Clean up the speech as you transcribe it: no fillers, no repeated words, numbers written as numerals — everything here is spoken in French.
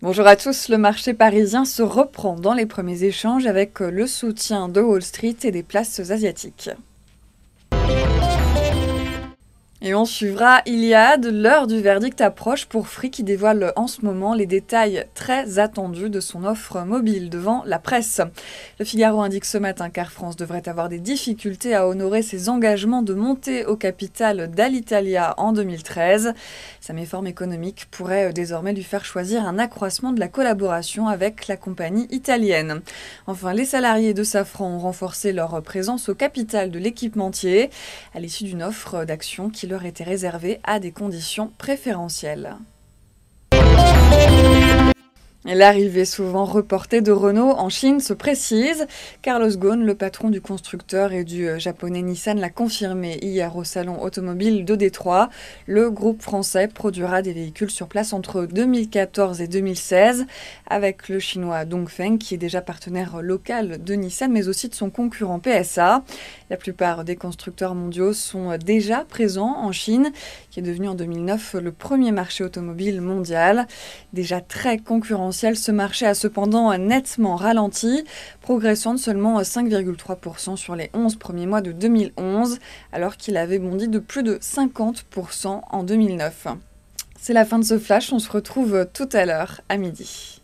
Bonjour à tous, le marché parisien se reprend dans les premiers échanges avec le soutien de Wall Street et des places asiatiques. Et on suivra Iliad, l'heure du verdict approche pour Free qui dévoile en ce moment les détails très attendus de son offre mobile devant la presse. Le Figaro indique ce matin qu'Air France devrait avoir des difficultés à honorer ses engagements de monter au capital d'Alitalia en 2013. Sa méforme économique pourrait désormais lui faire choisir un accroissement de la collaboration avec la compagnie italienne. Enfin, les salariés de Safran ont renforcé leur présence au capital de l'équipementier à l'issue d'une offre d'action qui leur était réservée à des conditions préférentielles. L'arrivée souvent reportée de Renault en Chine se précise. Carlos Ghosn, le patron du constructeur et du japonais Nissan, l'a confirmé hier au salon automobile de Détroit. Le groupe français produira des véhicules sur place entre 2014 et 2016 avec le chinois Dongfeng qui est déjà partenaire local de Nissan mais aussi de son concurrent PSA. La plupart des constructeurs mondiaux sont déjà présents en Chine qui est devenu en 2009 le premier marché automobile mondial. Déjà très concurrentiel, ce marché a cependant nettement ralenti, progressant de seulement 5,3% sur les 11 premiers mois de 2011, alors qu'il avait bondi de plus de 50% en 2009. C'est la fin de ce flash, on se retrouve tout à l'heure à midi.